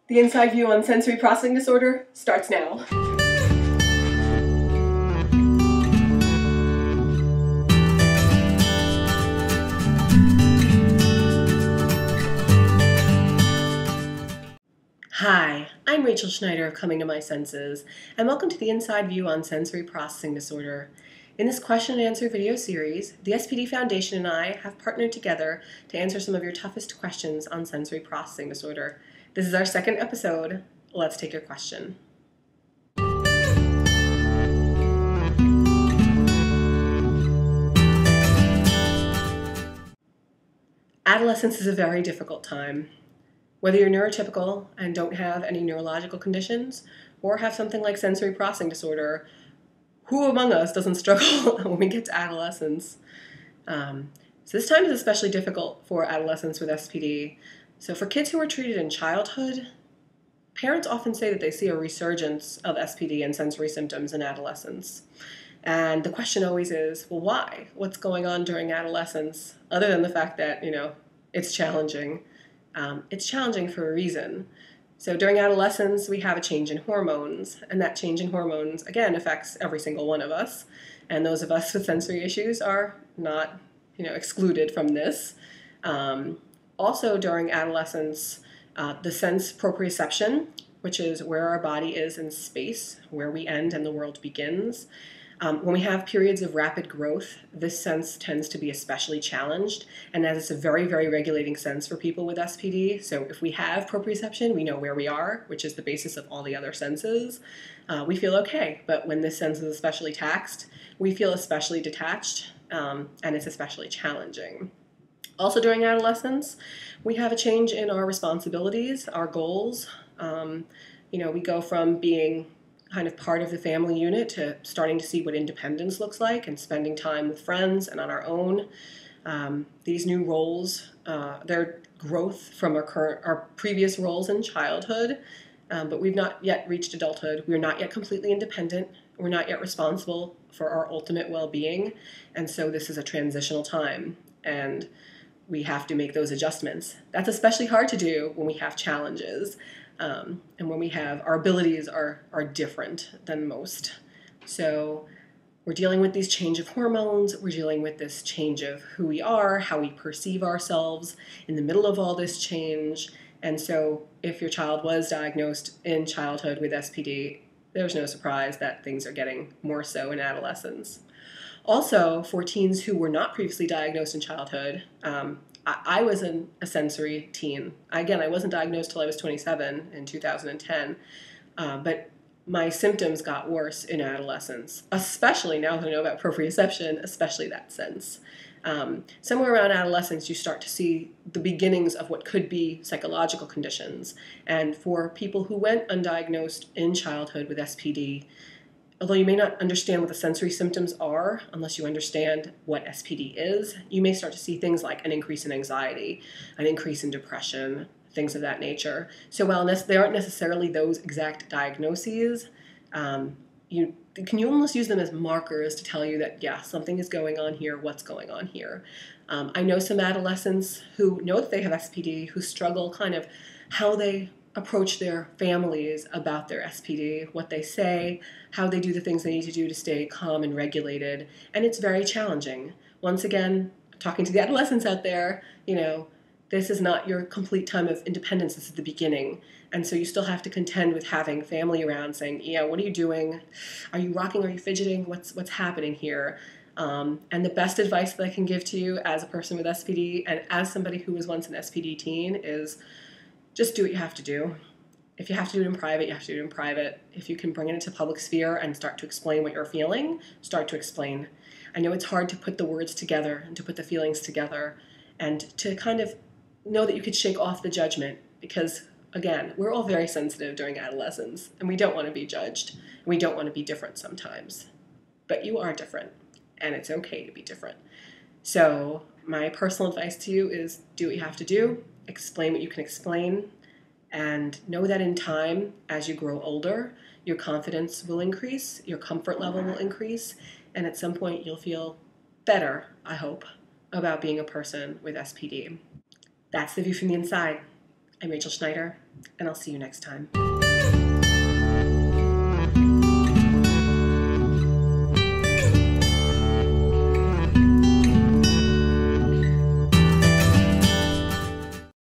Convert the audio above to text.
The inside view on sensory processing disorder starts now. Hi, I'm Rachel Schneider of Coming to My Senses, and welcome to the inside view on sensory processing disorder. In this question and answer video series, the SPD Foundation and I have partnered together to answer some of your toughest questions on sensory processing disorder. This is our second episode. Let's take your question. Adolescence is a very difficult time. Whether you're neurotypical and don't have any neurological conditions, or have something like sensory processing disorder, who among us doesn't struggle when we get to adolescence? So this time is especially difficult for adolescents with SPD. So for kids who are treated in childhood, parents often say that they see a resurgence of SPD and sensory symptoms in adolescence. And the question always is, well, why? What's going on during adolescence, other than the fact that, it's challenging? It's challenging for a reason. So during adolescence, we have a change in hormones, and that change in hormones, again, affects every single one of us. And those of us with sensory issues are not, excluded from this. Also during adolescence, the sense proprioception, which is where our body is in space, where we end and the world begins. When we have periods of rapid growth, this sense tends to be especially challenged, and that is a very, very regulating sense for people with SPD. So if we have proprioception, we know where we are, which is the basis of all the other senses. We feel okay, but when this sense is especially taxed, we feel especially detached, and it's especially challenging. Also during adolescence, we have a change in our responsibilities, our goals. We go from being kind of part of the family unit to starting to see what independence looks like and spending time with friends and on our own. These new roles, their growth from our previous roles in childhood, but we've not yet reached adulthood. We're not yet completely independent. We're not yet responsible for our ultimate well-being, and so this is a transitional time, and we have to make those adjustments. That's especially hard to do when we have challenges. And when our abilities are different than most. So we're dealing with these change of hormones, we're dealing with this change of who we are, how we perceive ourselves in the middle of all this change. And so if your child was diagnosed in childhood with SPD, there's no surprise that things are getting more so in adolescence. Also, for teens who were not previously diagnosed in childhood, I was a sensory teen. Again, I wasn't diagnosed till I was 27 in 2010, but my symptoms got worse in adolescence, especially now that I know about proprioception, especially that sense. Somewhere around adolescence, you start to see the beginnings of what could be psychological conditions. And for people who went undiagnosed in childhood with SPD, although you may not understand what the sensory symptoms are unless you understand what SPD is, you may start to see things like an increase in anxiety, an increase in depression, things of that nature. So while they aren't necessarily those exact diagnoses, you can almost use them as markers to tell you that, yeah, something is going on here, what's going on here. I know some adolescents who know that they have SPD, who struggle kind of how they approach their families about their SPD, what they say, how they do the things they need to do to stay calm and regulated, and it's very challenging. Once again, talking to the adolescents out there, this is not your complete time of independence, this is the beginning, and so you still have to contend with having family around saying, yeah, what are you doing? Are you rocking? Are you fidgeting? What's happening here? And the best advice that I can give to you as a person with SPD and as somebody who was once an SPD teen is just do what you have to do. If you have to do it in private, you have to do it in private. If you can bring it into public sphere and start to explain what you're feeling, start to explain. I know it's hard to put the words together and to put the feelings together and to kind of know that you could shake off the judgment because, again, we're all very sensitive during adolescence and we don't want to be judged and we don't want to be different sometimes. But you are different and it's okay to be different. So my personal advice to you is do what you have to do. Explain what you can explain, and know that in time, as you grow older, your confidence will increase, your comfort level will increase, and at some point you'll feel better, I hope, about being a person with SPD. That's the view from the inside. I'm Rachel Schneider, and I'll see you next time.